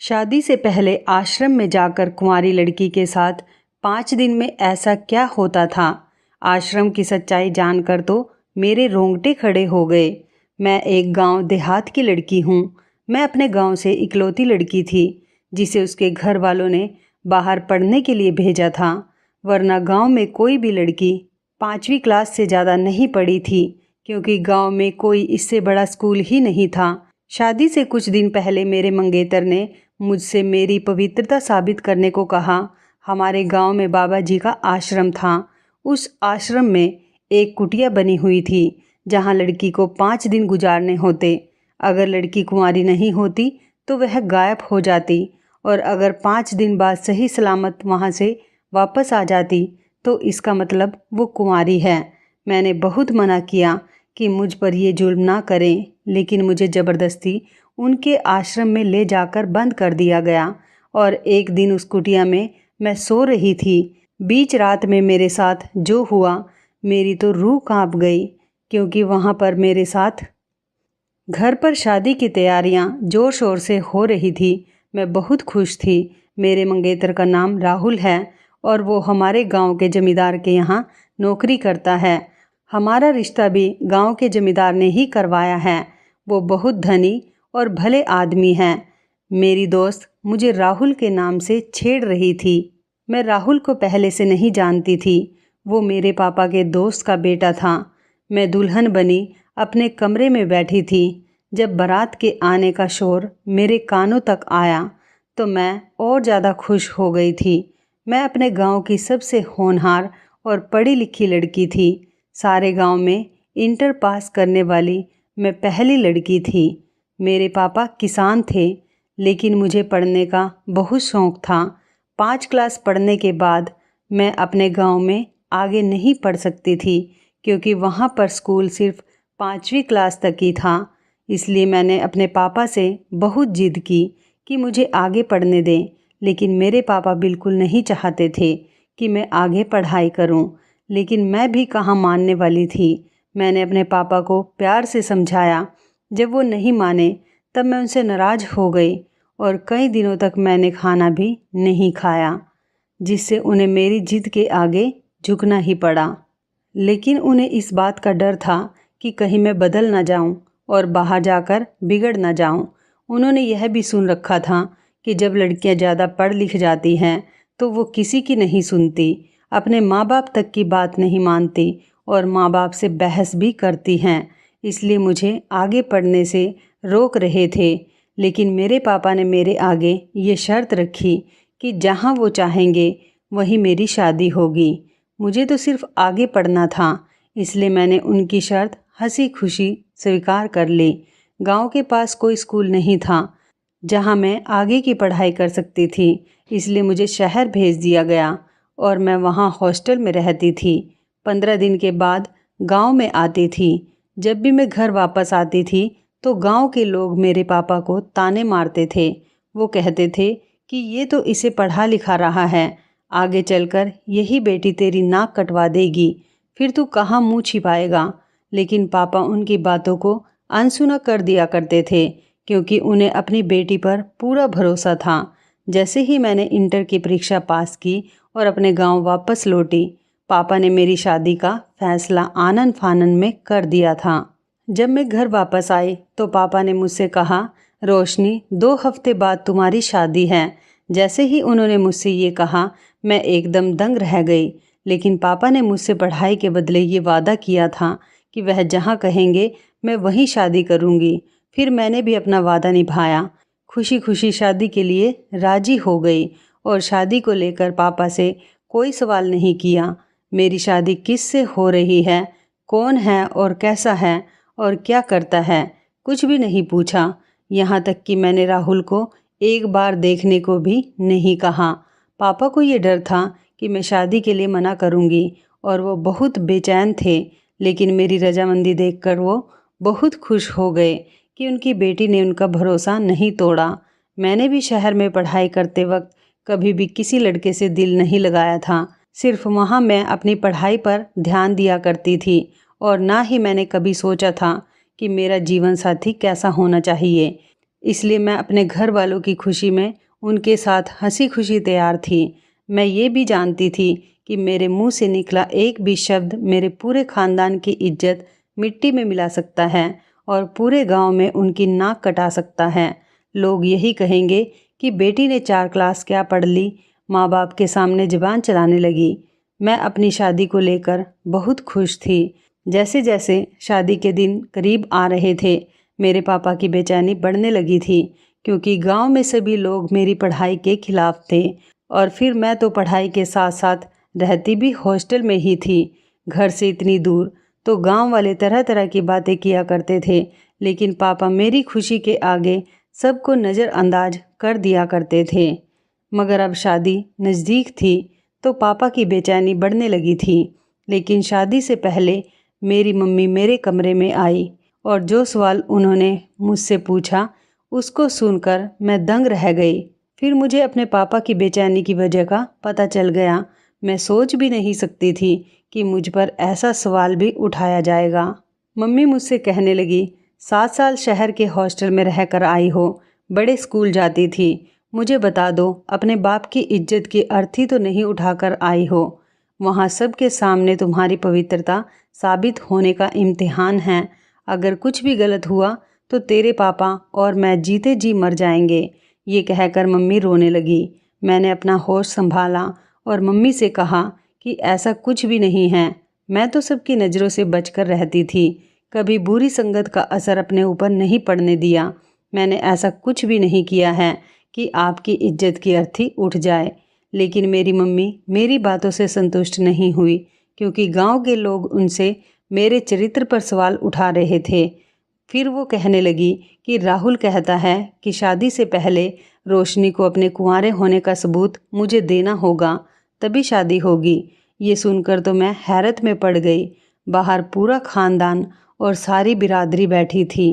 शादी से पहले आश्रम में जाकर कुंवारी लड़की के साथ 5 दिन में ऐसा क्या होता था। आश्रम की सच्चाई जानकर तो मेरे रोंगटे खड़े हो गए। मैं एक गांव देहात की लड़की हूँ। मैं अपने गांव से इकलौती लड़की थी जिसे उसके घर वालों ने बाहर पढ़ने के लिए भेजा था, वरना गांव में कोई भी लड़की 5वीं क्लास से ज़्यादा नहीं पढ़ी थी, क्योंकि गांव में कोई इससे बड़ा स्कूल ही नहीं था। शादी से कुछ दिन पहले मेरे मंगेतर ने मुझसे मेरी पवित्रता साबित करने को कहा। हमारे गांव में बाबा जी का आश्रम था। उस आश्रम में एक कुटिया बनी हुई थी जहां लड़की को 5 दिन गुजारने होते। अगर लड़की कुंवारी नहीं होती तो वह गायब हो जाती, और अगर 5 दिन बाद सही सलामत वहां से वापस आ जाती तो इसका मतलब वो कुंवारी है। मैंने बहुत मना किया कि मुझ पर ये जुल्म ना करें, लेकिन मुझे ज़बरदस्ती उनके आश्रम में ले जाकर बंद कर दिया गया। और एक दिन उस कुटिया में मैं सो रही थी। बीच रात में मेरे साथ जो हुआ, मेरी तो रूह कांप गई, क्योंकि वहाँ पर मेरे साथ घर पर शादी की तैयारियां ज़ोर शोर से हो रही थी। मैं बहुत खुश थी। मेरे मंगेतर का नाम राहुल है और वो हमारे गांव के जमींदार के यहाँ नौकरी करता है। हमारा रिश्ता भी गांव के जमींदार ने ही करवाया है। वो बहुत धनी और भले आदमी हैं। मेरी दोस्त मुझे राहुल के नाम से छेड़ रही थी। मैं राहुल को पहले से नहीं जानती थी। वो मेरे पापा के दोस्त का बेटा था। मैं दुल्हन बनी अपने कमरे में बैठी थी। जब बारात के आने का शोर मेरे कानों तक आया तो मैं और ज़्यादा खुश हो गई थी। मैं अपने गांव की सबसे होनहार और पढ़ी लिखी लड़की थी। सारे गांव में इंटर पास करने वाली मैं पहली लड़की थी। मेरे पापा किसान थे, लेकिन मुझे पढ़ने का बहुत शौक़ था। 5 क्लास पढ़ने के बाद मैं अपने गांव में आगे नहीं पढ़ सकती थी, क्योंकि वहाँ पर स्कूल सिर्फ 5वीं क्लास तक ही था। इसलिए मैंने अपने पापा से बहुत जिद की कि मुझे आगे पढ़ने दें, लेकिन मेरे पापा बिल्कुल नहीं चाहते थे कि मैं आगे पढ़ाई करूं। लेकिन मैं भी कहाँ मानने वाली थी। मैंने अपने पापा को प्यार से समझाया। जब वो नहीं माने तब मैं उनसे नाराज़ हो गई और कई दिनों तक मैंने खाना भी नहीं खाया, जिससे उन्हें मेरी जिद के आगे झुकना ही पड़ा। लेकिन उन्हें इस बात का डर था कि कहीं मैं बदल ना जाऊं और बाहर जाकर बिगड़ ना जाऊं। उन्होंने यह भी सुन रखा था कि जब लड़कियां ज़्यादा पढ़ लिख जाती हैं तो वो किसी की नहीं सुनती, अपने माँ बाप तक की बात नहीं मानती और माँ बाप से बहस भी करती हैं। इसलिए मुझे आगे पढ़ने से रोक रहे थे। लेकिन मेरे पापा ने मेरे आगे ये शर्त रखी कि जहाँ वो चाहेंगे वहीं मेरी शादी होगी। मुझे तो सिर्फ आगे पढ़ना था, इसलिए मैंने उनकी शर्त हंसी खुशी स्वीकार कर ली। गांव के पास कोई स्कूल नहीं था जहां मैं आगे की पढ़ाई कर सकती थी, इसलिए मुझे शहर भेज दिया गया और मैं वहां हॉस्टल में रहती थी। 15 दिन के बाद गांव में आती थी। जब भी मैं घर वापस आती थी तो गांव के लोग मेरे पापा को ताने मारते थे। वो कहते थे कि ये तो इसे पढ़ा लिखा रहा है, आगे चलकर यही बेटी तेरी नाक कटवा देगी, फिर तू कहाँ मुँह छिपाएगा। लेकिन पापा उनकी बातों को अनसुना कर दिया करते थे, क्योंकि उन्हें अपनी बेटी पर पूरा भरोसा था। जैसे ही मैंने इंटर की परीक्षा पास की और अपने गांव वापस लौटी, पापा ने मेरी शादी का फैसला आनन फानन में कर दिया था। जब मैं घर वापस आई तो पापा ने मुझसे कहा, रोशनी 2 हफ्ते बाद तुम्हारी शादी है। जैसे ही उन्होंने मुझसे ये कहा मैं एकदम दंग रह गई। लेकिन पापा ने मुझसे पढ़ाई के बदले ये वादा किया था कि वह जहाँ कहेंगे मैं वहीं शादी करूँगी। फिर मैंने भी अपना वादा निभाया। खुशी खुशी शादी के लिए राजी हो गई और शादी को लेकर पापा से कोई सवाल नहीं किया। मेरी शादी किस से हो रही है, कौन है और कैसा है और क्या करता है, कुछ भी नहीं पूछा। यहाँ तक कि मैंने राहुल को एक बार देखने को भी नहीं कहा। पापा को ये डर था कि मैं शादी के लिए मना करूँगी और वो बहुत बेचैन थे। लेकिन मेरी रजामंदी देखकर वो बहुत खुश हो गए कि उनकी बेटी ने उनका भरोसा नहीं तोड़ा। मैंने भी शहर में पढ़ाई करते वक्त कभी भी किसी लड़के से दिल नहीं लगाया था। सिर्फ वहाँ मैं अपनी पढ़ाई पर ध्यान दिया करती थी और ना ही मैंने कभी सोचा था कि मेरा जीवन साथी कैसा होना चाहिए। इसलिए मैं अपने घर वालों की खुशी में उनके साथ हंसी खुशी तैयार थी। मैं ये भी जानती थी कि मेरे मुंह से निकला एक भी शब्द मेरे पूरे खानदान की इज्जत मिट्टी में मिला सकता है और पूरे गांव में उनकी नाक कटा सकता है। लोग यही कहेंगे कि बेटी ने 4 क्लास क्या पढ़ ली, माँ बाप के सामने ज़ुबान चलाने लगी। मैं अपनी शादी को लेकर बहुत खुश थी। जैसे जैसे शादी के दिन करीब आ रहे थे, मेरे पापा की बेचैनी बढ़ने लगी थी, क्योंकि गांव में सभी लोग मेरी पढ़ाई के खिलाफ थे और फिर मैं तो पढ़ाई के साथ साथ रहती भी हॉस्टल में ही थी। घर से इतनी दूर, तो गांव वाले तरह तरह की बातें किया करते थे, लेकिन पापा मेरी खुशी के आगे सबको नज़रअंदाज कर दिया करते थे। मगर अब शादी नज़दीक थी तो पापा की बेचैनी बढ़ने लगी थी। लेकिन शादी से पहले मेरी मम्मी मेरे कमरे में आई और जो सवाल उन्होंने मुझसे पूछा उसको सुनकर मैं दंग रह गई। फिर मुझे अपने पापा की बेचैनी की वजह का पता चल गया। मैं सोच भी नहीं सकती थी कि मुझ पर ऐसा सवाल भी उठाया जाएगा। मम्मी मुझसे कहने लगी, 7 साल शहर के हॉस्टल में रहकर आई हो, बड़े स्कूल जाती थी, मुझे बता दो अपने बाप की इज्जत की अर्थी तो नहीं उठाकर आई हो। वहाँ सबके सामने तुम्हारी पवित्रता साबित होने का इम्तिहान है। अगर कुछ भी गलत हुआ तो तेरे पापा और मैं जीते जी मर जाएंगे। ये कहकर मम्मी रोने लगी। मैंने अपना होश संभाला और मम्मी से कहा कि ऐसा कुछ भी नहीं है। मैं तो सबकी नज़रों से बचकर रहती थी, कभी बुरी संगत का असर अपने ऊपर नहीं पड़ने दिया। मैंने ऐसा कुछ भी नहीं किया है कि आपकी इज्जत की अर्थी उठ जाए। लेकिन मेरी मम्मी मेरी बातों से संतुष्ट नहीं हुई, क्योंकि गांव के लोग उनसे मेरे चरित्र पर सवाल उठा रहे थे। फिर वो कहने लगी कि राहुल कहता है कि शादी से पहले रोशनी को अपने कुंवारे होने का सबूत मुझे देना होगा, तभी शादी होगी। ये सुनकर तो मैं हैरत में पड़ गई। बाहर पूरा खानदान और सारी बिरादरी बैठी थी।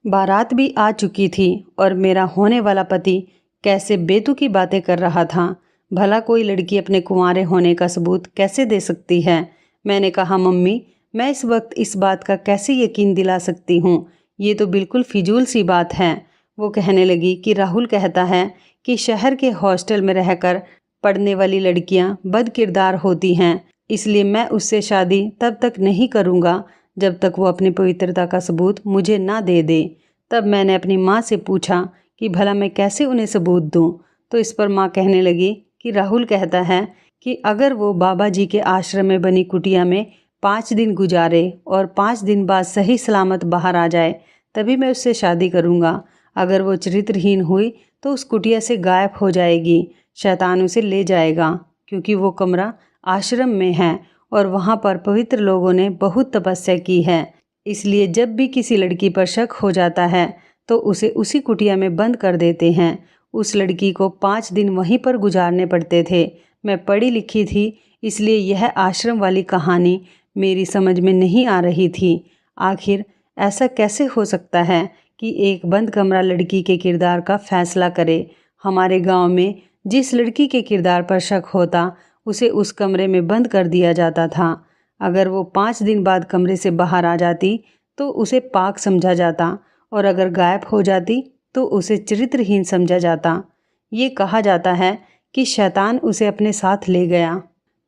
बारात भी आ चुकी थी और मेरा होने वाला पति कैसे बेतुकी बातें कर रहा था। भला कोई लड़की अपने कुंवारे होने का सबूत कैसे दे सकती है? मैंने कहा, मम्मी मैं इस वक्त इस बात का कैसे यकीन दिला सकती हूँ, ये तो बिल्कुल फिजूल सी बात है। वो कहने लगी कि राहुल कहता है कि शहर के हॉस्टल में रहकर पढ़ने वाली लड़कियाँ बदकिरदार होती हैं, इसलिए मैं उससे शादी तब तक नहीं करूँगा जब तक वो अपनी पवित्रता का सबूत मुझे ना दे दे। तब मैंने अपनी माँ से पूछा कि भला मैं कैसे उन्हें सबूत दूँ। तो इस पर माँ कहने लगी कि राहुल कहता है कि अगर वो बाबा जी के आश्रम में बनी कुटिया में 5 दिन गुजारे और 5 दिन बाद सही सलामत बाहर आ जाए, तभी मैं उससे शादी करूँगा। अगर वो चरित्रहीन हुई तो उस कुटिया से गायब हो जाएगी, शैतान उसे ले जाएगा, क्योंकि वो कमरा आश्रम में है और वहाँ पर पवित्र लोगों ने बहुत तपस्या की है। इसलिए जब भी किसी लड़की पर शक हो जाता है तो उसे उसी कुटिया में बंद कर देते हैं। उस लड़की को 5 दिन वहीं पर गुजारने पड़ते थे। मैं पढ़ी लिखी थी, इसलिए यह आश्रम वाली कहानी मेरी समझ में नहीं आ रही थी। आखिर ऐसा कैसे हो सकता है कि एक बंद कमरा लड़की के किरदार का फैसला करे? हमारे गांव में जिस लड़की के किरदार पर शक होता उसे उस कमरे में बंद कर दिया जाता था। अगर वो 5 दिन बाद कमरे से बाहर आ जाती तो उसे पाक समझा जाता और अगर गायब हो जाती तो उसे चरित्रहीन समझा जाता। ये कहा जाता है कि शैतान उसे अपने साथ ले गया।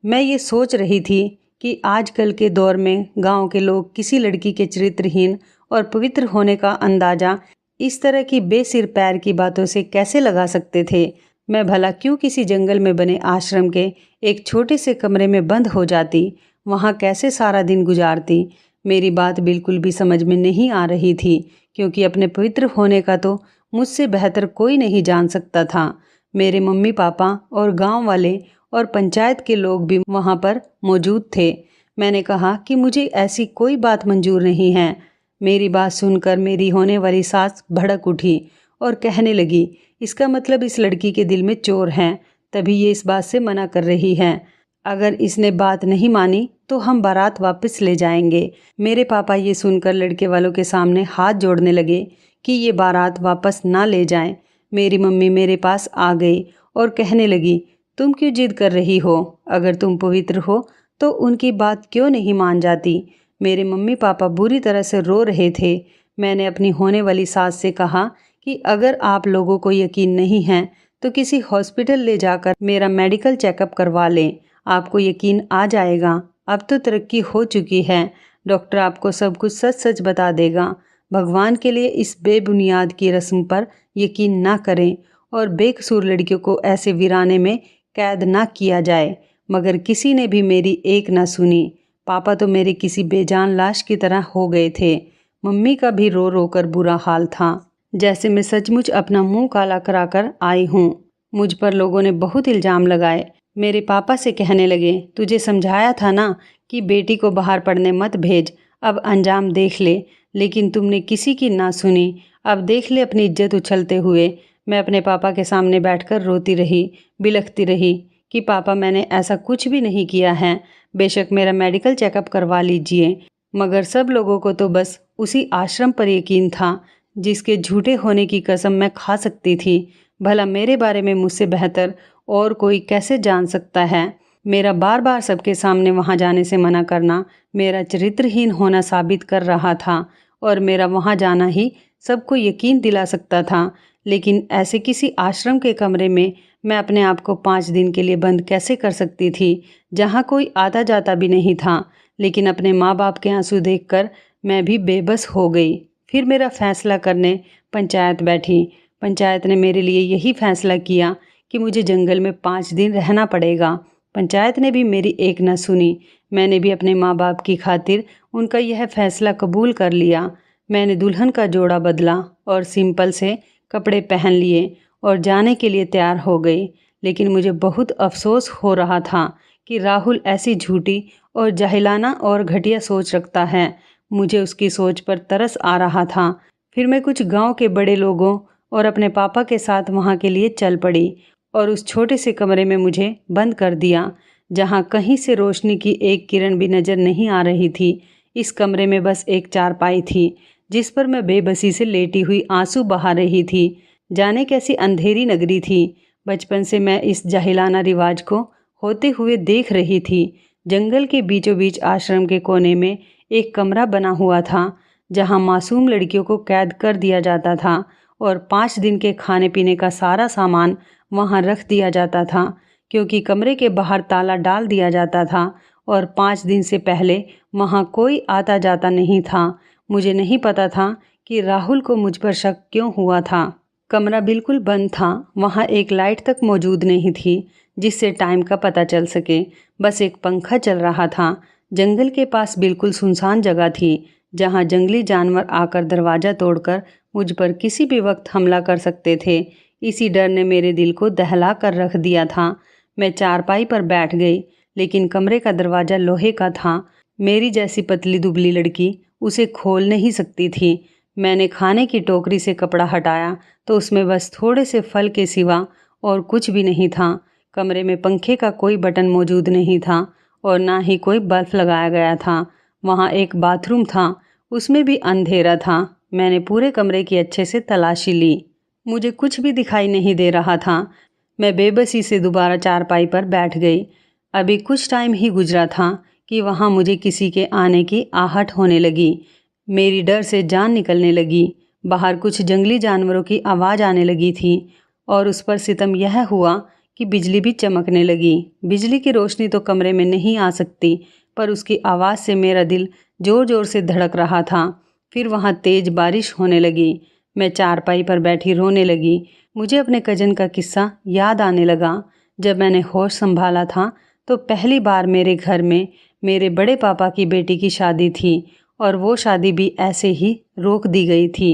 मैं ये सोच रही थी कि आजकल के दौर में गांव के लोग किसी लड़की के चरित्रहीन और पवित्र होने का अंदाज़ा इस तरह की बेसिर पैर की बातों से कैसे लगा सकते थे। मैं भला क्यों किसी जंगल में बने आश्रम के एक छोटे से कमरे में बंद हो जाती, वहाँ कैसे सारा दिन गुजारती? मेरी बात बिल्कुल भी समझ में नहीं आ रही थी, क्योंकि अपने पवित्र होने का तो मुझसे बेहतर कोई नहीं जान सकता था। मेरे मम्मी पापा और गांव वाले और पंचायत के लोग भी वहाँ पर मौजूद थे। मैंने कहा कि मुझे ऐसी कोई बात मंजूर नहीं है। मेरी बात सुनकर मेरी होने वाली सास भड़क उठी और कहने लगी, इसका मतलब इस लड़की के दिल में चोर हैं, तभी ये इस बात से मना कर रही है। अगर इसने बात नहीं मानी तो हम बारात वापस ले जाएंगे। मेरे पापा ये सुनकर लड़के वालों के सामने हाथ जोड़ने लगे कि ये बारात वापस ना ले जाएं। मेरी मम्मी मेरे पास आ गई और कहने लगी, तुम क्यों जिद कर रही हो? अगर तुम पवित्र हो तो उनकी बात क्यों नहीं मान जाती? मेरे मम्मी पापा बुरी तरह से रो रहे थे। मैंने अपनी होने वाली सास से कहा कि अगर आप लोगों को यकीन नहीं है तो किसी हॉस्पिटल ले जाकर मेरा मेडिकल चेकअप करवा लें, आपको यकीन आ जाएगा। अब तो तरक्की हो चुकी है, डॉक्टर आपको सब कुछ सच सच बता देगा। भगवान के लिए इस बेबुनियाद की रस्म पर यकीन ना करें और बेकसूर लड़कियों को ऐसे वीराने में कैद ना किया जाए। मगर किसी ने भी मेरी एक ना सुनी। पापा तो मेरे किसी बेजान लाश की तरह हो गए थे। मम्मी का भी रो रो कर बुरा हाल था, जैसे मैं सचमुच अपना मुंह काला कराकर आई हूँ। मुझ पर लोगों ने बहुत इल्ज़ाम लगाए। मेरे पापा से कहने लगे, तुझे समझाया था ना कि बेटी को बाहर पढ़ने मत भेज, अब अंजाम देख ले। लेकिन तुमने किसी की ना सुनी। अब देख ले अपनी इज्जत उछलते हुए। मैं अपने पापा के सामने बैठकर रोती रही, बिलखती रही कि पापा मैंने ऐसा कुछ भी नहीं किया है, बेशक मेरा मेडिकल चेकअप करवा लीजिए। मगर सब लोगों को तो बस उसी आश्रम पर यकीन था जिसके झूठे होने की कसम मैं खा सकती थी। भला मेरे बारे में मुझसे बेहतर और कोई कैसे जान सकता है? मेरा बार बार सबके सामने वहाँ जाने से मना करना मेरा चरित्रहीन होना साबित कर रहा था और मेरा वहाँ जाना ही सबको यकीन दिला सकता था। लेकिन ऐसे किसी आश्रम के कमरे में मैं अपने आप को 5 दिन के लिए बंद कैसे कर सकती थी, जहाँ कोई आता जाता भी नहीं था। लेकिन अपने माँ बाप के आंसू देखकर मैं भी बेबस हो गई। फिर मेरा फैसला करने पंचायत बैठी। पंचायत ने मेरे लिए यही फैसला किया कि मुझे जंगल में 5 दिन रहना पड़ेगा। पंचायत ने भी मेरी एक न सुनी। मैंने भी अपने माँ बाप की खातिर उनका यह फैसला कबूल कर लिया। मैंने दुल्हन का जोड़ा बदला और सिंपल से कपड़े पहन लिए और जाने के लिए तैयार हो गई। लेकिन मुझे बहुत अफसोस हो रहा था कि राहुल ऐसी झूठी और जाहिलाना और घटिया सोच रखता है। मुझे उसकी सोच पर तरस आ रहा था। फिर मैं कुछ गांव के बड़े लोगों और अपने पापा के साथ वहां के लिए चल पड़ी और उस छोटे से कमरे में मुझे बंद कर दिया, जहां कहीं से रोशनी की एक किरण भी नज़र नहीं आ रही थी। इस कमरे में बस एक चारपाई थी जिस पर मैं बेबसी से लेटी हुई आंसू बहा रही थी। जाने कैसी अंधेरी नगरी थी। बचपन से मैं इस जाहिलाना रिवाज को होते हुए देख रही थी। जंगल के बीचों बीच आश्रम के कोने में एक कमरा बना हुआ था जहां मासूम लड़कियों को कैद कर दिया जाता था और 5 दिन के खाने पीने का सारा सामान वहां रख दिया जाता था, क्योंकि कमरे के बाहर ताला डाल दिया जाता था और 5 दिन से पहले वहां कोई आता जाता नहीं था। मुझे नहीं पता था कि राहुल को मुझ पर शक क्यों हुआ था। कमरा बिल्कुल बंद था। वहाँ एक लाइट तक मौजूद नहीं थी जिससे टाइम का पता चल सके। बस एक पंखा चल रहा था। जंगल के पास बिल्कुल सुनसान जगह थी जहाँ जंगली जानवर आकर दरवाज़ा तोड़कर मुझ पर किसी भी वक्त हमला कर सकते थे। इसी डर ने मेरे दिल को दहला कर रख दिया था। मैं चारपाई पर बैठ गई, लेकिन कमरे का दरवाज़ा लोहे का था। मेरी जैसी पतली दुबली लड़की उसे खोल नहीं सकती थी। मैंने खाने की टोकरी से कपड़ा हटाया तो उसमें बस थोड़े से फल के सिवा और कुछ भी नहीं था। कमरे में पंखे का कोई बटन मौजूद नहीं था और ना ही कोई बल्ब लगाया गया था। वहाँ एक बाथरूम था, उसमें भी अंधेरा था। मैंने पूरे कमरे की अच्छे से तलाशी ली। मुझे कुछ भी दिखाई नहीं दे रहा था। मैं बेबसी से दोबारा चारपाई पर बैठ गई। अभी कुछ टाइम ही गुजरा था कि वहाँ मुझे किसी के आने की आहट होने लगी। मेरी डर से जान निकलने लगी। बाहर कुछ जंगली जानवरों की आवाज़ आने लगी थी और उस पर सितम यह हुआ कि बिजली भी चमकने लगी। बिजली की रोशनी तो कमरे में नहीं आ सकती, पर उसकी आवाज़ से मेरा दिल ज़ोर ज़ोर से धड़क रहा था। फिर वहाँ तेज़ बारिश होने लगी। मैं चारपाई पर बैठी रोने लगी। मुझे अपने कज़न का किस्सा याद आने लगा। जब मैंने होश संभाला था तो पहली बार मेरे घर में मेरे बड़े पापा की बेटी की शादी थी और वो शादी भी ऐसे ही रोक दी गई थी।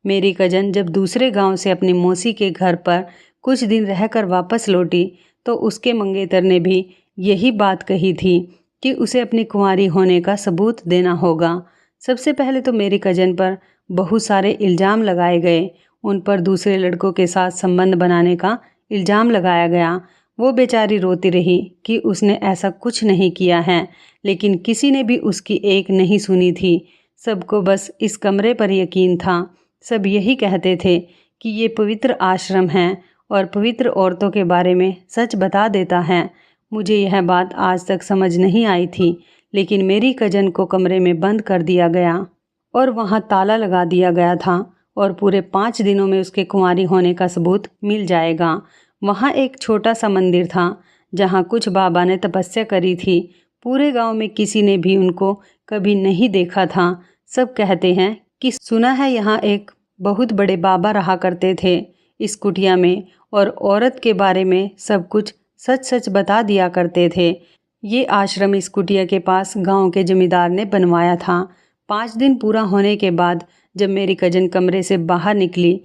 मेरी कज़न जब दूसरे गांव से अपनी मौसी के घर पर कुछ दिन रहकर वापस लौटी तो उसके मंगेतर ने भी यही बात कही थी कि उसे अपनी कुंवारी होने का सबूत देना होगा। सबसे पहले तो मेरी कज़न पर बहुत सारे इल्ज़ाम लगाए गए। उन पर दूसरे लड़कों के साथ संबंध बनाने का इल्ज़ाम लगाया गया। वो बेचारी रोती रही कि उसने ऐसा कुछ नहीं किया है, लेकिन किसी ने भी उसकी एक नहीं सुनी थी। सबको बस इस कमरे पर यकीन था। सब यही कहते थे कि ये पवित्र आश्रम है और पवित्र औरतों के बारे में सच बता देता है। मुझे यह बात आज तक समझ नहीं आई थी, लेकिन मेरी कज़न को कमरे में बंद कर दिया गया और वहाँ ताला लगा दिया गया था और पूरे 5 दिनों में उसके कुंवारी होने का सबूत मिल जाएगा। वहाँ एक छोटा सा मंदिर था जहाँ कुछ बाबा ने तपस्या करी थी। पूरे गांव में किसी ने भी उनको कभी नहीं देखा था। सब कहते हैं कि सुना है यहाँ एक बहुत बड़े बाबा रहा करते थे इस कुटिया में, और औरत के बारे में सब कुछ सच सच बता दिया करते थे। ये आश्रम इस कुटिया के पास गांव के जमींदार ने बनवाया था। 5 दिन पूरा होने के बाद जब मेरी कजन कमरे से बाहर निकली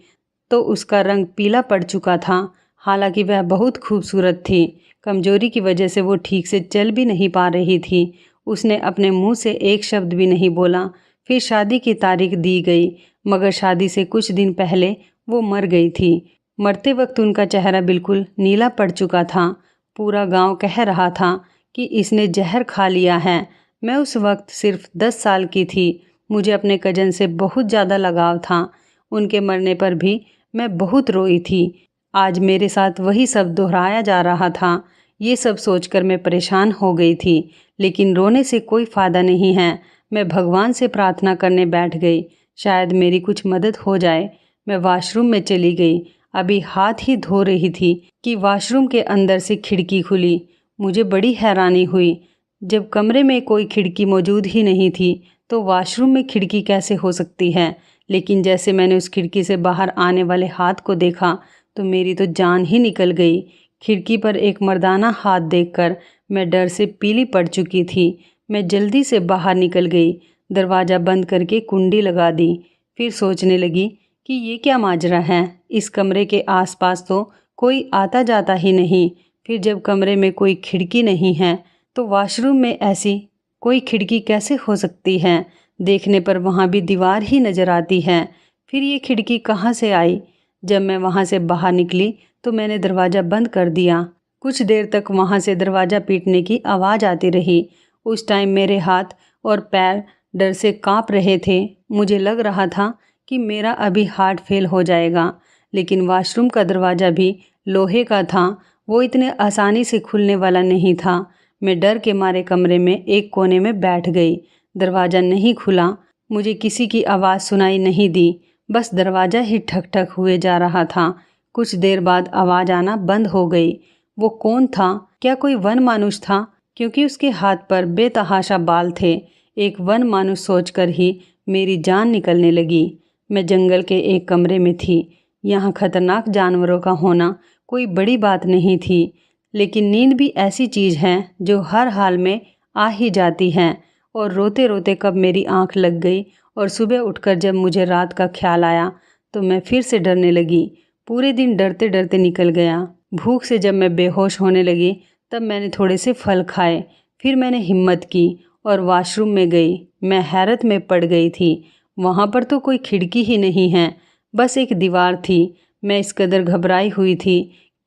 तो उसका रंग पीला पड़ चुका था। हालांकि वह बहुत खूबसूरत थी। कमजोरी की वजह से वो ठीक से चल भी नहीं पा रही थी। उसने अपने मुंह से एक शब्द भी नहीं बोला। फिर शादी की तारीख दी गई, मगर शादी से कुछ दिन पहले वो मर गई थी। मरते वक्त उनका चेहरा बिल्कुल नीला पड़ चुका था। पूरा गांव कह रहा था कि इसने जहर खा लिया है। मैं उस वक्त सिर्फ 10 साल की थी। मुझे अपने कजन से बहुत ज़्यादा लगाव था। उनके मरने पर भी मैं बहुत रोई थी। आज मेरे साथ वही सब दोहराया जा रहा था। ये सब सोचकर मैं परेशान हो गई थी, लेकिन रोने से कोई फ़ायदा नहीं है। मैं भगवान से प्रार्थना करने बैठ गई, शायद मेरी कुछ मदद हो जाए। मैं वॉशरूम में चली गई। अभी हाथ ही धो रही थी कि वॉशरूम के अंदर से खिड़की खुली। मुझे बड़ी हैरानी हुई। जब कमरे में कोई खिड़की मौजूद ही नहीं थी तो वॉशरूम में खिड़की कैसे हो सकती है। लेकिन जैसे मैंने उस खिड़की से बाहर आने वाले हाथ को देखा तो मेरी तो जान ही निकल गई। खिड़की पर एक मर्दाना हाथ देखकर मैं डर से पीली पड़ चुकी थी। मैं जल्दी से बाहर निकल गई, दरवाज़ा बंद करके कुंडी लगा दी। फिर सोचने लगी कि ये क्या माजरा है। इस कमरे के आसपास तो कोई आता जाता ही नहीं। फिर जब कमरे में कोई खिड़की नहीं है तो वॉशरूम में ऐसी कोई खिड़की कैसे हो सकती है। देखने पर वहाँ भी दीवार ही नज़र आती है। फिर ये खिड़की कहाँ से आई। जब मैं वहाँ से बाहर निकली तो मैंने दरवाज़ा बंद कर दिया। कुछ देर तक वहाँ से दरवाज़ा पीटने की आवाज़ आती रही। उस टाइम मेरे हाथ और पैर डर से काँप रहे थे। मुझे लग रहा था कि मेरा अभी हार्ट फेल हो जाएगा। लेकिन वॉशरूम का दरवाज़ा भी लोहे का था, वो इतने आसानी से खुलने वाला नहीं था। मैं डर के मारे कमरे में एक कोने में बैठ गई। दरवाज़ा नहीं खुला। मुझे किसी की आवाज़ सुनाई नहीं दी, बस दरवाज़ा ही ठक ठक हुए जा रहा था। कुछ देर बाद आवाज़ आना बंद हो गई। वो कौन था? क्या कोई वन मानुष था? क्योंकि उसके हाथ पर बेतहाशा बाल थे। एक वन मानुष सोचकर ही मेरी जान निकलने लगी। मैं जंगल के एक कमरे में थी। यहाँ खतरनाक जानवरों का होना कोई बड़ी बात नहीं थी, लेकिन नींद भी ऐसी चीज़ है जो हर हाल में आ ही जाती है। और रोते रोते कब मेरी आंख लग गई और सुबह उठकर जब मुझे रात का ख्याल आया तो मैं फिर से डरने लगी। पूरे दिन डरते डरते निकल गया। भूख से जब मैं बेहोश होने लगी तब मैंने थोड़े से फल खाए। फिर मैंने हिम्मत की और वॉशरूम में गई। मैं हैरत में पड़ गई थी। वहाँ पर तो कोई खिड़की ही नहीं है, बस एक दीवार थी। मैं इस कदर घबराई हुई थी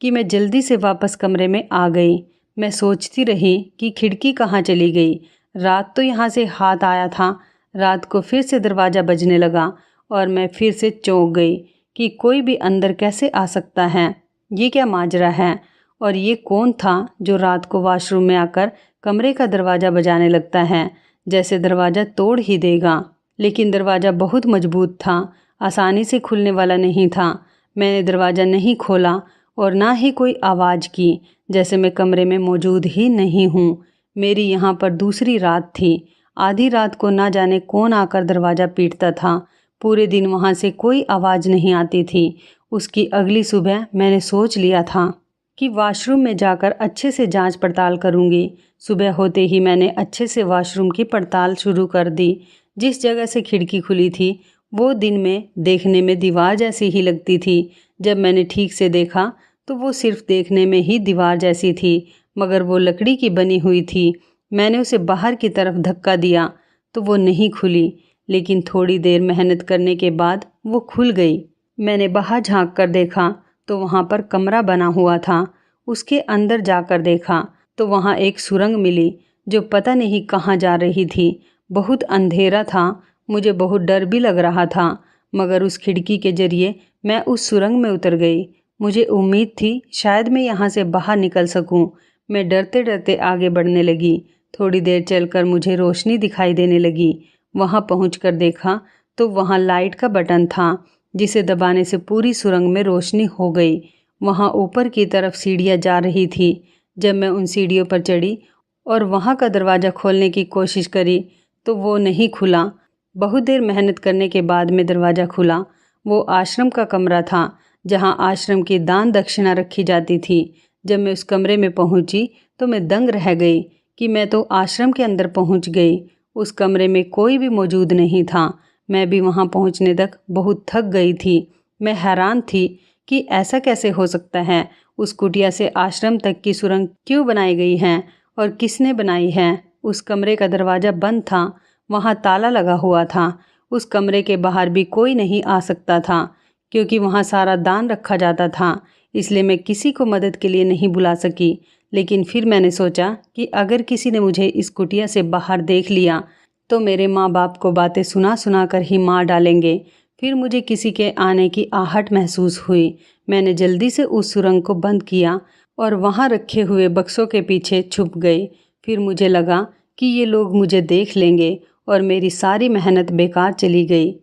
कि मैं जल्दी से वापस कमरे में आ गई। मैं सोचती रही कि खिड़की कहाँ चली गई। रात तो यहाँ से हाथ आया था। रात को फिर से दरवाज़ा बजने लगा और मैं फिर से चौंक गई कि कोई भी अंदर कैसे आ सकता है। ये क्या माजरा है? और ये कौन था जो रात को वॉशरूम में आकर कमरे का दरवाज़ा बजाने लगता है, जैसे दरवाज़ा तोड़ ही देगा। लेकिन दरवाज़ा बहुत मजबूत था, आसानी से खुलने वाला नहीं था। मैंने दरवाज़ा नहीं खोला और ना ही कोई आवाज़ की, जैसे मैं कमरे में मौजूद ही नहीं हूँ। मेरी यहाँ पर दूसरी रात थी। आधी रात को ना जाने कौन आकर दरवाज़ा पीटता था। पूरे दिन वहाँ से कोई आवाज़ नहीं आती थी। उसकी अगली सुबह मैंने सोच लिया था कि वॉशरूम में जाकर अच्छे से जांच पड़ताल करूँगी। सुबह होते ही मैंने अच्छे से वॉशरूम की पड़ताल शुरू कर दी। जिस जगह से खिड़की खुली थी वो दिन में देखने में दीवार जैसी ही लगती थी। जब मैंने ठीक से देखा तो वो सिर्फ देखने में ही दीवार जैसी थी, मगर वो लकड़ी की बनी हुई थी। मैंने उसे बाहर की तरफ धक्का दिया तो वो नहीं खुली, लेकिन थोड़ी देर मेहनत करने के बाद वो खुल गई। मैंने बाहर झांक कर देखा तो वहाँ पर कमरा बना हुआ था। उसके अंदर जाकर देखा तो वहाँ एक सुरंग मिली जो पता नहीं कहाँ जा रही थी। बहुत अंधेरा था, मुझे बहुत डर भी लग रहा था, मगर उस खिड़की के जरिए मैं उस सुरंग में उतर गई। मुझे उम्मीद थी शायद मैं यहाँ से बाहर निकल सकूँ। मैं डरते डरते आगे बढ़ने लगी। थोड़ी देर चलकर मुझे रोशनी दिखाई देने लगी। वहाँ पहुँचकर देखा तो वहाँ लाइट का बटन था। जिसे दबाने से पूरी सुरंग में रोशनी हो गई। वहाँ ऊपर की तरफ सीढ़ियाँ जा रही थी। जब मैं उन सीढ़ियों पर चढ़ी और वहाँ का दरवाज़ा खोलने की कोशिश करी तो वो नहीं खुला। बहुत देर मेहनत करने के बाद में दरवाज़ा खुला। वो आश्रम का कमरा था जहाँ आश्रम की दान दक्षिणा रखी जाती थी। जब मैं उस कमरे में पहुँची तो मैं दंग रह गई कि मैं तो आश्रम के अंदर पहुँच गई। उस कमरे में कोई भी मौजूद नहीं था। मैं भी वहाँ पहुँचने तक बहुत थक गई थी। मैं हैरान थी कि ऐसा कैसे हो सकता है। उस कुटिया से आश्रम तक की सुरंग क्यों बनाई गई है और किसने बनाई है। उस कमरे का दरवाज़ा बंद था। वहाँ ताला लगा हुआ था। उस कमरे के बाहर भी कोई नहीं आ सकता था क्योंकि वहाँ सारा दान रखा जाता था। इसलिए मैं किसी को मदद के लिए नहीं बुला सकी। लेकिन फिर मैंने सोचा कि अगर किसी ने मुझे इस कुटिया से बाहर देख लिया तो मेरे माँ बाप को बातें सुना सुना कर ही मार डालेंगे। फिर मुझे किसी के आने की आहट महसूस हुई। मैंने जल्दी से उस सुरंग को बंद किया और वहाँ रखे हुए बक्सों के पीछे छुप गई। फिर मुझे लगा कि ये लोग मुझे देख लेंगे और मेरी सारी मेहनत बेकार चली गई।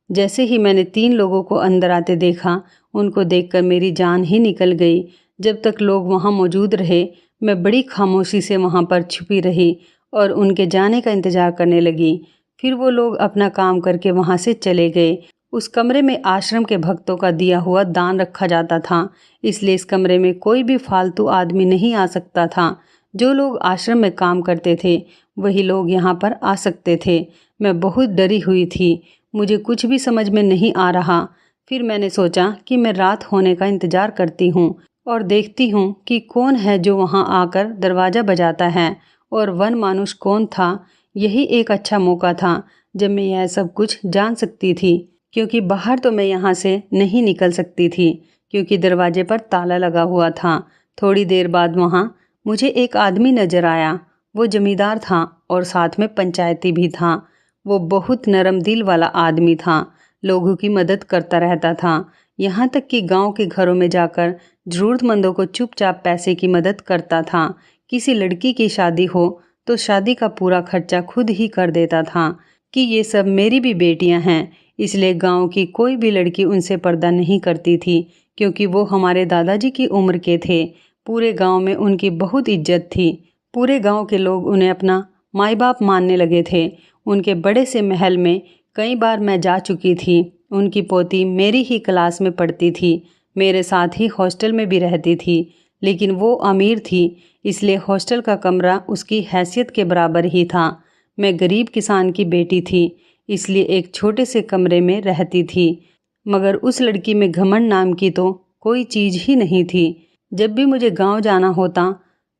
जैसे ही मैंने 3 लोगों को अंदर आते देखा, उनको देखकर मेरी जान ही निकल गई। जब तक लोग वहाँ मौजूद रहे, मैं बड़ी खामोशी से वहाँ पर छुपी रही और उनके जाने का इंतज़ार करने लगी। फिर वो लोग अपना काम करके वहाँ से चले गए। उस कमरे में आश्रम के भक्तों का दिया हुआ दान रखा जाता था, इसलिए इस कमरे में कोई भी फालतू आदमी नहीं आ सकता था। जो लोग आश्रम में काम करते थे वही लोग यहाँ पर आ सकते थे। मैं बहुत डरी हुई थी। मुझे कुछ भी समझ में नहीं आ रहा। फिर मैंने सोचा कि मैं रात होने का इंतज़ार करती हूँ और देखती हूँ कि कौन है जो वहाँ आकर दरवाज़ा बजाता है और वन मानुष कौन था। यही एक अच्छा मौका था जब मैं यह सब कुछ जान सकती थी, क्योंकि बाहर तो मैं यहाँ से नहीं निकल सकती थी क्योंकि दरवाजे पर ताला लगा हुआ था। थोड़ी देर बाद वहाँ मुझे एक आदमी नज़र आया। वो जमींदार था और साथ में पंचायती भी था। वो बहुत नरम दिल वाला आदमी था। लोगों की मदद करता रहता था। यहाँ तक कि गांव के घरों में जाकर ज़रूरतमंदों को चुपचाप पैसे की मदद करता था। किसी लड़की की शादी हो तो शादी का पूरा खर्चा खुद ही कर देता था कि ये सब मेरी भी बेटियां हैं। इसलिए गांव की कोई भी लड़की उनसे पर्दा नहीं करती थी क्योंकि वो हमारे दादाजी की उम्र के थे। पूरे गांव में उनकी बहुत इज्जत थी। पूरे गांव के लोग उन्हें अपना माई बाप मानने लगे थे। उनके बड़े से महल में कई बार मैं जा चुकी थी। उनकी पोती मेरी ही क्लास में पढ़ती थी, मेरे साथ ही हॉस्टल में भी रहती थी। लेकिन वो अमीर थी, इसलिए हॉस्टल का कमरा उसकी हैसियत के बराबर ही था। मैं गरीब किसान की बेटी थी, इसलिए एक छोटे से कमरे में रहती थी। मगर उस लड़की में घमंड नाम की तो कोई चीज़ ही नहीं थी। जब भी मुझे गांव जाना होता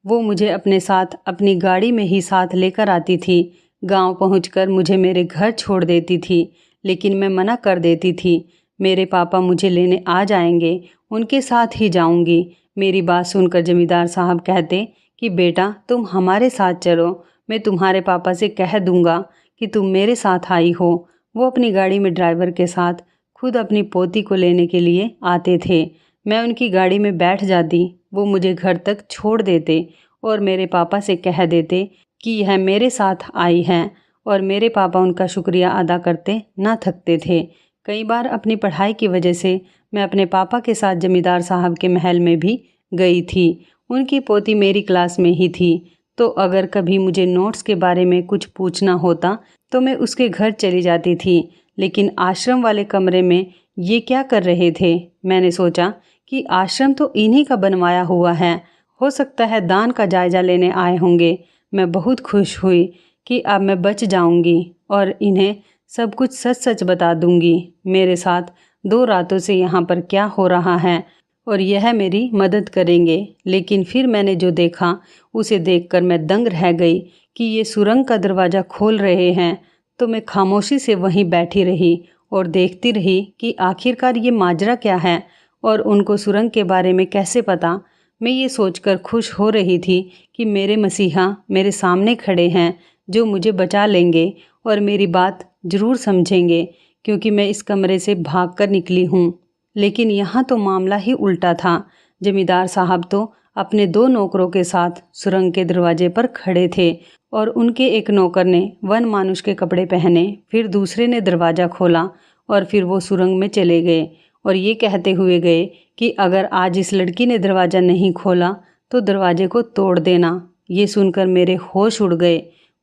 वो मुझे अपने साथ अपनी गाड़ी में ही साथ लेकर आती थी। गांव पहुंचकर मुझे मेरे घर छोड़ देती थी, लेकिन मैं मना कर देती थी। मेरे पापा मुझे लेने आ जाएंगे, उनके साथ ही जाऊंगी। मेरी बात सुनकर जमींदार साहब कहते कि बेटा तुम हमारे साथ चलो, मैं तुम्हारे पापा से कह दूंगा कि तुम मेरे साथ आई हो। वो अपनी गाड़ी में ड्राइवर के साथ खुद अपनी पोती को लेने के लिए आते थे। मैं उनकी गाड़ी में बैठ जाती, वो मुझे घर तक छोड़ देते और मेरे पापा से कह देते कि यह मेरे साथ आई हैं, और मेरे पापा उनका शुक्रिया अदा करते ना थकते थे। कई बार अपनी पढ़ाई की वजह से मैं अपने पापा के साथ जमींदार साहब के महल में भी गई थी। उनकी पोती मेरी क्लास में ही थी, तो अगर कभी मुझे नोट्स के बारे में कुछ पूछना होता तो मैं उसके घर चली जाती थी। लेकिन आश्रम वाले कमरे में ये क्या कर रहे थे? मैंने सोचा कि आश्रम तो इन्हीं का बनवाया हुआ है, हो सकता है दान का जायज़ा लेने आए होंगे। मैं बहुत खुश हुई कि अब मैं बच जाऊंगी और इन्हें सब कुछ सच सच बता दूंगी। मेरे साथ 2 रातों से यहाँ पर क्या हो रहा है और यह मेरी मदद करेंगे। लेकिन फिर मैंने जो देखा उसे देखकर मैं दंग रह गई कि ये सुरंग का दरवाज़ा खोल रहे हैं। तो मैं खामोशी से वहीं बैठी रही और देखती रही कि आखिरकार ये माजरा क्या है और उनको सुरंग के बारे में कैसे पता। मैं ये सोचकर खुश हो रही थी कि मेरे मसीहा मेरे सामने खड़े हैं जो मुझे बचा लेंगे और मेरी बात ज़रूर समझेंगे, क्योंकि मैं इस कमरे से भागकर निकली हूँ। लेकिन यहाँ तो मामला ही उल्टा था। जमींदार साहब तो अपने 2 नौकरों के साथ सुरंग के दरवाजे पर खड़े थे और उनके एक नौकर ने वन मानुष के कपड़े पहने, फिर दूसरे ने दरवाज़ा खोला और फिर वो सुरंग में चले गए और ये कहते हुए गए कि अगर आज इस लड़की ने दरवाज़ा नहीं खोला तो दरवाजे को तोड़ देना। ये सुनकर मेरे होश उड़ गए।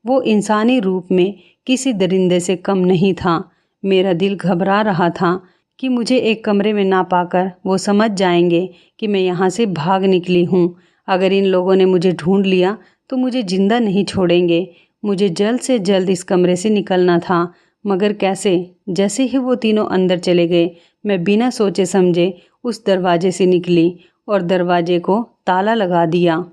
वो इंसानी रूप में किसी दरिंदे से कम नहीं था। मेरा दिल घबरा रहा था कि मुझे एक कमरे में ना पाकर वो समझ जाएंगे कि मैं यहाँ से भाग निकली हूँ। अगर इन लोगों ने मुझे ढूंढ लिया तो मुझे जिंदा नहीं छोड़ेंगे। मुझे जल्द से जल्द इस कमरे से निकलना था, मगर कैसे? जैसे ही वो तीनों अंदर चले गए, मैं बिना सोचे समझे उस दरवाजे से निकली और दरवाजे को ताला लगा दिया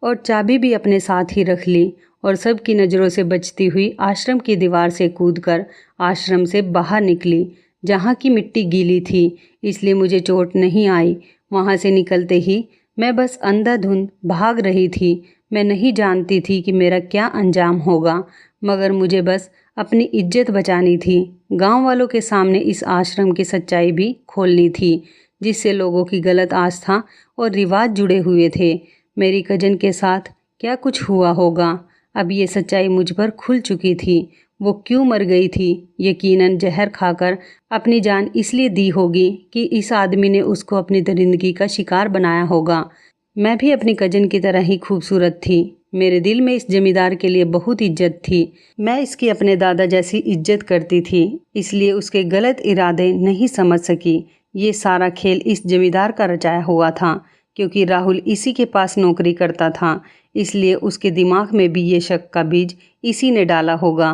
और चाबी भी अपने साथ ही रख ली और सबकी नज़रों से बचती हुई आश्रम की दीवार से कूदकर आश्रम से बाहर निकली। जहाँ की मिट्टी गीली थी इसलिए मुझे चोट नहीं आई। वहाँ से निकलते ही मैं बस अंधाधुंध भाग रही थी। मैं नहीं जानती थी कि मेरा क्या अंजाम होगा, मगर मुझे बस अपनी इज्जत बचानी थी। गांव वालों के सामने इस आश्रम की सच्चाई भी खोलनी थी, जिससे लोगों की गलत आस्था और रिवाज जुड़े हुए थे। मेरी कजन के साथ क्या कुछ हुआ होगा? अब ये सच्चाई मुझ पर खुल चुकी थी। वो क्यों मर गई थी? यकीनन जहर खाकर अपनी जान इसलिए दी होगी कि इस आदमी ने उसको अपनी दरिंदगी का शिकार बनाया होगा। मैं भी अपनी कजन की तरह ही खूबसूरत थी। मेरे दिल में इस जमींदार के लिए बहुत इज्जत थी। मैं इसकी अपने दादा जैसी इज्जत करती थी, इसलिए उसके गलत इरादे नहीं समझ सकी। ये सारा खेल इस जमींदार का रचाया हुआ था, क्योंकि राहुल इसी के पास नौकरी करता था, इसलिए उसके दिमाग में भी ये शक का बीज इसी ने डाला होगा।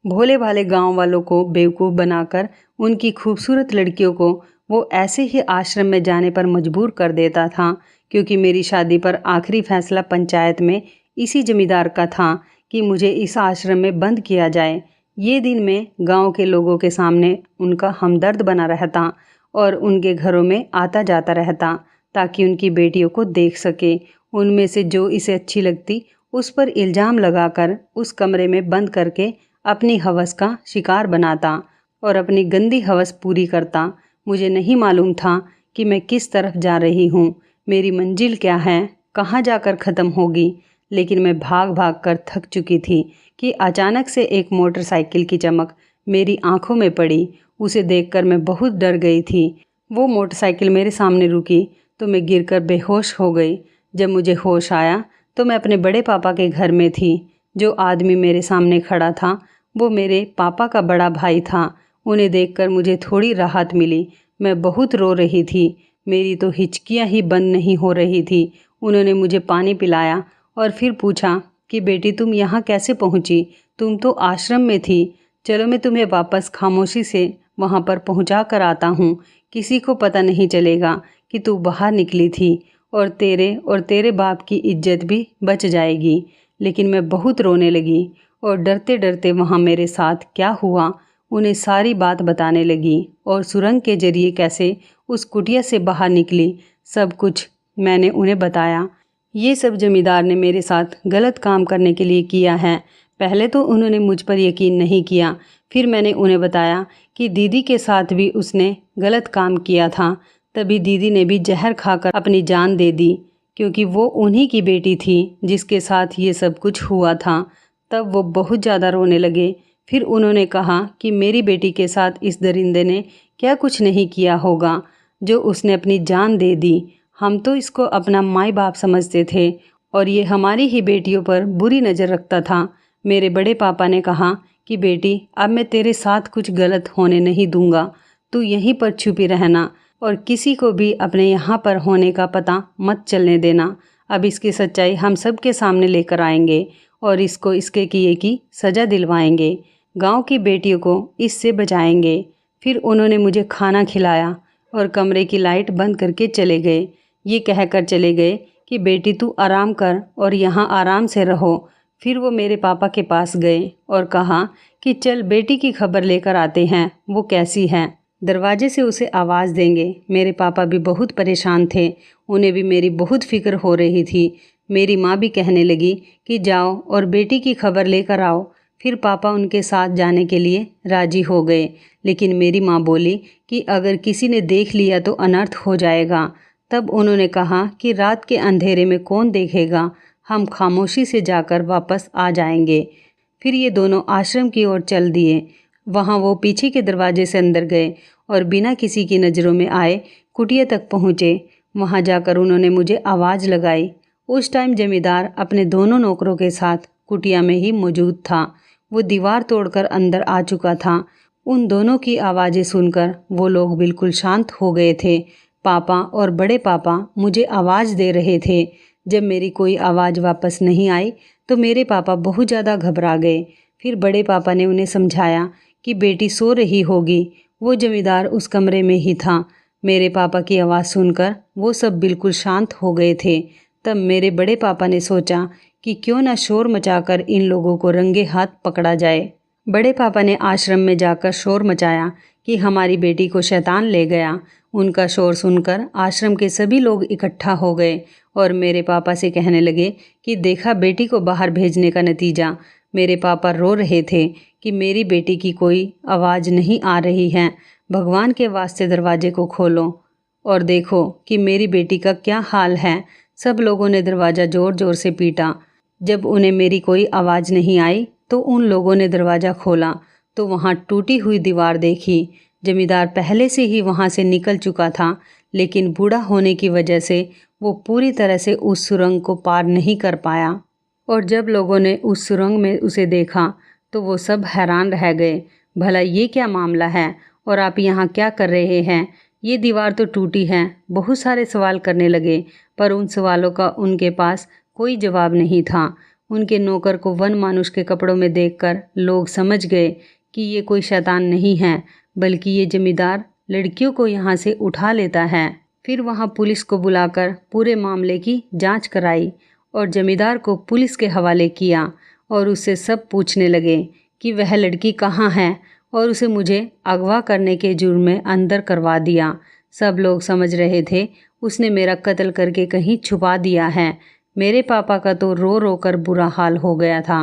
भोले भाले गांव वालों को बेवकूफ़ बनाकर उनकी खूबसूरत लड़कियों को वो ऐसे ही आश्रम में जाने पर मजबूर कर देता था, क्योंकि मेरी शादी पर आखिरी फैसला पंचायत में इसी जमींदार का था कि मुझे इस आश्रम में बंद किया जाए। ये दिन मैं गांव के लोगों के सामने उनका हमदर्द बना रहता और उनके घरों में आता जाता रहता, ताकि उनकी बेटियों को देख सके। उनमें से जो इसे अच्छी लगती उस पर इल्ज़ाम लगाकर उस कमरे में बंद करके अपनी हवस का शिकार बनाता और अपनी गंदी हवस पूरी करता। मुझे नहीं मालूम था कि मैं किस तरफ जा रही हूँ, मेरी मंजिल क्या है, कहाँ जाकर ख़त्म होगी। लेकिन मैं भाग भाग कर थक चुकी थी कि अचानक से एक मोटरसाइकिल की चमक मेरी आंखों में पड़ी। उसे देखकर मैं बहुत डर गई थी। वो मोटरसाइकिल मेरे सामने रुकी तो मैं गिरकर बेहोश हो गई। जब मुझे होश आया तो मैं अपने बड़े पापा के घर में थी। जो आदमी मेरे सामने खड़ा था वो मेरे पापा का बड़ा भाई था। उन्हें देखकर मुझे थोड़ी राहत मिली। मैं बहुत रो रही थी, मेरी तो हिचकियाँ ही बंद नहीं हो रही थी। उन्होंने मुझे पानी पिलाया और फिर पूछा कि बेटी तुम यहाँ कैसे पहुँची? तुम तो आश्रम में थी। चलो मैं तुम्हें वापस खामोशी से वहाँ पर पहुँचा कर आता हूँ। किसी को पता नहीं चलेगा कि तू बाहर निकली थी और तेरे बाप की इज्जत भी बच जाएगी। लेकिन मैं बहुत रोने लगी और डरते डरते वहाँ मेरे साथ क्या हुआ उन्हें सारी बात बताने लगी और सुरंग के जरिए कैसे उस कुटिया से बाहर निकली, सब कुछ मैंने उन्हें बताया। ये सब जमींदार ने मेरे साथ गलत काम करने के लिए किया है। पहले तो उन्होंने मुझ पर यकीन नहीं किया, फिर मैंने उन्हें बताया कि दीदी के साथ भी उसने गलत काम किया था। तभी दीदी ने भी जहर खाकर अपनी जान दे दी, क्योंकि वो उन्हीं की बेटी थी जिसके साथ ये सब कुछ हुआ था। तब वो बहुत ज़्यादा रोने लगे। फिर उन्होंने कहा कि मेरी बेटी के साथ इस दरिंदे ने क्या कुछ नहीं किया होगा जो उसने अपनी जान दे दी। हम तो इसको अपना माई बाप समझते थे और ये हमारी ही बेटियों पर बुरी नज़र रखता था। मेरे बड़े पापा ने कहा कि बेटी अब मैं तेरे साथ कुछ गलत होने नहीं दूंगा, तू यहीं पर छुपी रहना और किसी को भी अपने यहाँ पर होने का पता मत चलने देना। अब इसकी सच्चाई हम सब के सामने लेकर आएंगे और इसको इसके किए की सज़ा दिलवाएंगे। गांव की बेटियों को इससे बचाएंगे। फिर उन्होंने मुझे खाना खिलाया और कमरे की लाइट बंद करके चले गए। ये कहकर चले गए कि बेटी तू आराम कर और यहाँ आराम से रहो। फिर वो मेरे पापा के पास गए और कहा कि चल बेटी की खबर लेकर आते हैं, वो कैसी है। दरवाजे से उसे आवाज़ देंगे। मेरे पापा भी बहुत परेशान थे, उन्हें भी मेरी बहुत फिक्र हो रही थी। मेरी माँ भी कहने लगी कि जाओ और बेटी की खबर लेकर आओ। फिर पापा उनके साथ जाने के लिए राजी हो गए, लेकिन मेरी माँ बोली कि अगर किसी ने देख लिया तो अनर्थ हो जाएगा। तब उन्होंने कहा कि रात के अंधेरे में कौन देखेगा, हम खामोशी से जाकर वापस आ जाएंगे। फिर ये दोनों आश्रम की ओर चल दिए। वहाँ वो पीछे के दरवाजे से अंदर गए और बिना किसी की नज़रों में आए कुटिया तक पहुँचे। वहाँ जाकर उन्होंने मुझे आवाज़ लगाई। उस टाइम जमींदार अपने दोनों नौकरों के साथ कुटिया में ही मौजूद था। वो दीवार तोड़कर अंदर आ चुका था। उन दोनों की आवाज़ें सुनकर वो लोग बिल्कुल शांत हो गए थे। पापा और बड़े पापा मुझे आवाज़ दे रहे थे। जब मेरी कोई आवाज़ वापस नहीं आई तो मेरे पापा बहुत ज़्यादा घबरा गए। फिर बड़े पापा ने उन्हें समझाया कि बेटी सो रही होगी। वो जमींदार उस कमरे में ही था। मेरे पापा की आवाज़ सुनकर वो सब बिल्कुल शांत हो गए थे। तब मेरे बड़े पापा ने सोचा कि क्यों ना शोर मचाकर इन लोगों को रंगे हाथ पकड़ा जाए। बड़े पापा ने आश्रम में जाकर शोर मचाया कि हमारी बेटी को शैतान ले गया। उनका शोर सुनकर आश्रम के सभी लोग इकट्ठा हो गए और मेरे पापा से कहने लगे कि देखा बेटी को बाहर भेजने का नतीजा। मेरे पापा रो रहे थे कि मेरी बेटी की कोई आवाज़ नहीं आ रही है। भगवान के वास्ते दरवाजे को खोलो और देखो कि मेरी बेटी का क्या हाल है। सब लोगों ने दरवाज़ा ज़ोर ज़ोर से पीटा। जब उन्हें मेरी कोई आवाज़ नहीं आई तो उन लोगों ने दरवाज़ा खोला तो वहाँ टूटी हुई दीवार देखी। जमींदार पहले से ही वहाँ से निकल चुका था, लेकिन बूढ़ा होने की वजह से वो पूरी तरह से उस सुरंग को पार नहीं कर पाया। और जब लोगों ने उस सुरंग में उसे देखा तो वो सब हैरान रह गए। भला ये क्या मामला है और आप यहाँ क्या कर रहे हैं? ये दीवार तो टूटी है। बहुत सारे सवाल करने लगे, पर उन सवालों का उनके पास कोई जवाब नहीं था। उनके नौकर को वन मानुष के कपड़ों में देखकर लोग समझ गए कि ये कोई शैतान नहीं है, बल्कि ये जमींदार लड़कियों को यहाँ से उठा लेता है। फिर वहाँ पुलिस को बुलाकर पूरे मामले की जांच कराई और जमींदार को पुलिस के हवाले किया और उससे सब पूछने लगे कि वह लड़की कहाँ है और उसे मुझे अगवा करने के जुर्म में अंदर करवा दिया। सब लोग समझ रहे थे उसने मेरा कत्ल करके कहीं छुपा दिया है। मेरे पापा का तो रो रो कर बुरा हाल हो गया था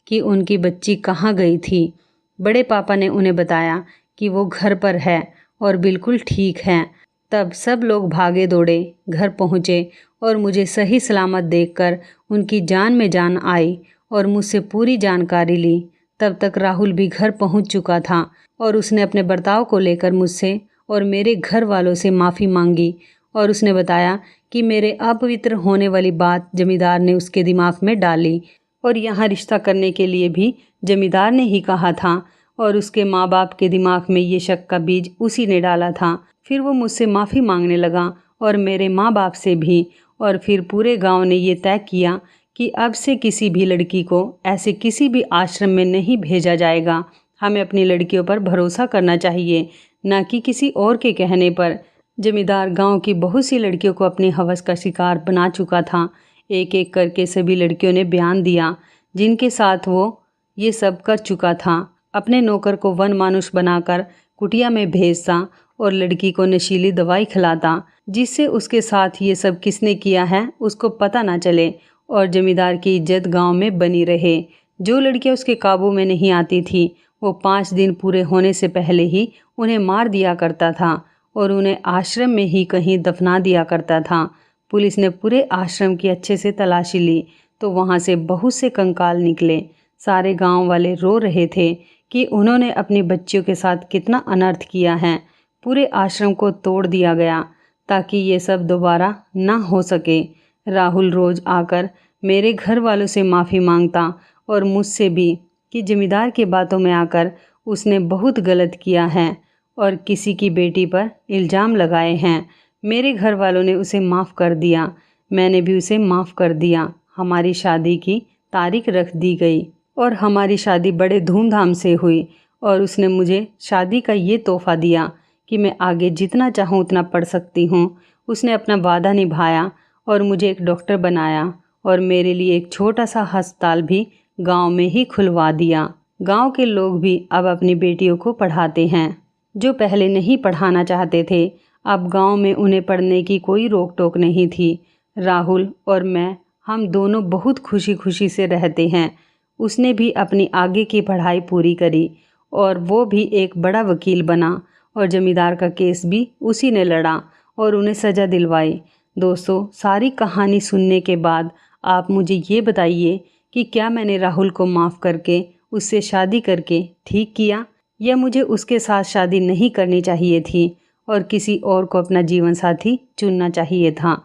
कि उनकी बच्ची कहाँ गई थी। बड़े पापा ने उन्हें बताया कि वो घर पर है और बिल्कुल ठीक है। तब सब लोग भागे दौड़े घर पहुँचे और मुझे सही सलामत देखकर उनकी जान में जान आई और मुझसे पूरी जानकारी ली। तब तक राहुल भी घर पहुँच चुका था और उसने अपने बर्ताव को लेकर मुझसे और मेरे घर वालों से माफ़ी मांगी और उसने बताया कि मेरे अपवित्र होने वाली बात जमींदार ने उसके दिमाग में डाली और यहाँ रिश्ता करने के लिए भी जमींदार ने ही कहा था और उसके माँ बाप के दिमाग में ये शक का बीज उसी ने डाला था। फिर वो मुझसे माफ़ी मांगने लगा और मेरे माँ बाप से भी। और फिर पूरे गांव ने ये तय किया कि अब से किसी भी लड़की को ऐसे किसी भी आश्रम में नहीं भेजा जाएगा। हमें अपनी लड़कियों पर भरोसा करना चाहिए, न कि किसी और के कहने पर। जमींदार गांव की बहुत सी लड़कियों को अपनी हवस का शिकार बना चुका था। एक एक करके सभी लड़कियों ने बयान दिया जिनके साथ वो ये सब कर चुका था। अपने नौकर को वन मानुष बनाकर कुटिया में भेजता और लड़की को नशीली दवाई खिलाता, जिससे उसके साथ ये सब किसने किया है उसको पता ना चले और जमींदार की इज्जत गांव में बनी रहे। जो लड़कियां उसके काबू में नहीं आती थी वो 5 दिन पूरे होने से पहले ही उन्हें मार दिया करता था और उन्हें आश्रम में ही कहीं दफना दिया करता था। पुलिस ने पूरे आश्रम की अच्छे से तलाशी ली तो वहाँ से बहुत से कंकाल निकले। सारे गांव वाले रो रहे थे कि उन्होंने अपनी बच्चियों के साथ कितना अनर्थ किया है। पूरे आश्रम को तोड़ दिया गया ताकि ये सब दोबारा ना हो सके। राहुल रोज़ आकर मेरे घर वालों से माफ़ी मांगता और मुझसे भी कि जमींदार की बातों में आकर उसने बहुत गलत किया है और किसी की बेटी पर इल्ज़ाम लगाए हैं। मेरे घर वालों ने उसे माफ़ कर दिया, मैंने भी उसे माफ़ कर दिया। हमारी शादी की तारीख रख दी गई और हमारी शादी बड़े धूमधाम से हुई और उसने मुझे शादी का ये तोहफ़ा दिया कि मैं आगे जितना चाहूँ उतना पढ़ सकती हूँ। उसने अपना वादा निभाया और मुझे एक डॉक्टर बनाया और मेरे लिए एक छोटा सा अस्पताल भी गांव में ही खुलवा दिया। गांव के लोग भी अब अपनी बेटियों को पढ़ाते हैं। जो पहले नहीं पढ़ाना चाहते थे, अब गांव में उन्हें पढ़ने की कोई रोक टोक नहीं थी। राहुल और मैं, हम दोनों बहुत खुशी खुशी से रहते हैं। उसने भी अपनी आगे की पढ़ाई पूरी करी और वो भी एक बड़ा वकील बना और जमींदार का केस भी उसी ने लड़ा और उन्हें सज़ा दिलवाई। दोस्तों, सारी कहानी सुनने के बाद आप मुझे ये बताइए कि क्या मैंने राहुल को माफ़ करके उससे शादी करके ठीक किया या मुझे उसके साथ शादी नहीं करनी चाहिए थी और किसी और को अपना जीवन साथी चुनना चाहिए था।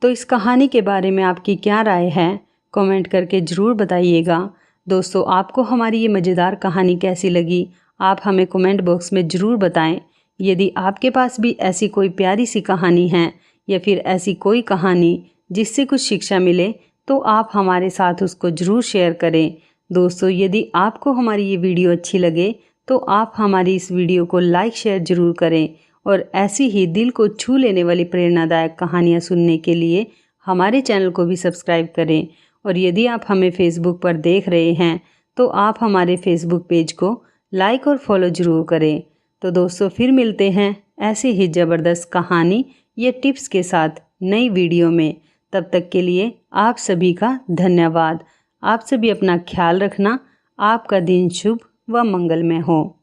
तो इस कहानी के बारे में आपकी क्या राय है, कमेंट करके ज़रूर बताइएगा। दोस्तों, आपको हमारी ये मज़ेदार कहानी कैसी लगी, आप हमें कमेंट बॉक्स में ज़रूर बताएं। यदि आपके पास भी ऐसी कोई प्यारी सी कहानी है या फिर ऐसी कोई कहानी जिससे कुछ शिक्षा मिले, तो आप हमारे साथ उसको ज़रूर शेयर करें। दोस्तों, यदि आपको हमारी ये वीडियो अच्छी लगे तो आप हमारी इस वीडियो को लाइक शेयर ज़रूर करें और ऐसी ही दिल को छू लेने वाली प्रेरणादायक कहानियाँ सुनने के लिए हमारे चैनल को भी सब्सक्राइब करें। और यदि आप हमें फेसबुक पर देख रहे हैं तो आप हमारे फेसबुक पेज को लाइक और फॉलो ज़रूर करें। तो दोस्तों, फिर मिलते हैं ऐसी ही ज़बरदस्त कहानी या टिप्स के साथ नई वीडियो में। तब तक के लिए आप सभी का धन्यवाद। आप सभी अपना ख्याल रखना। आपका दिन शुभ व मंगलमय हो।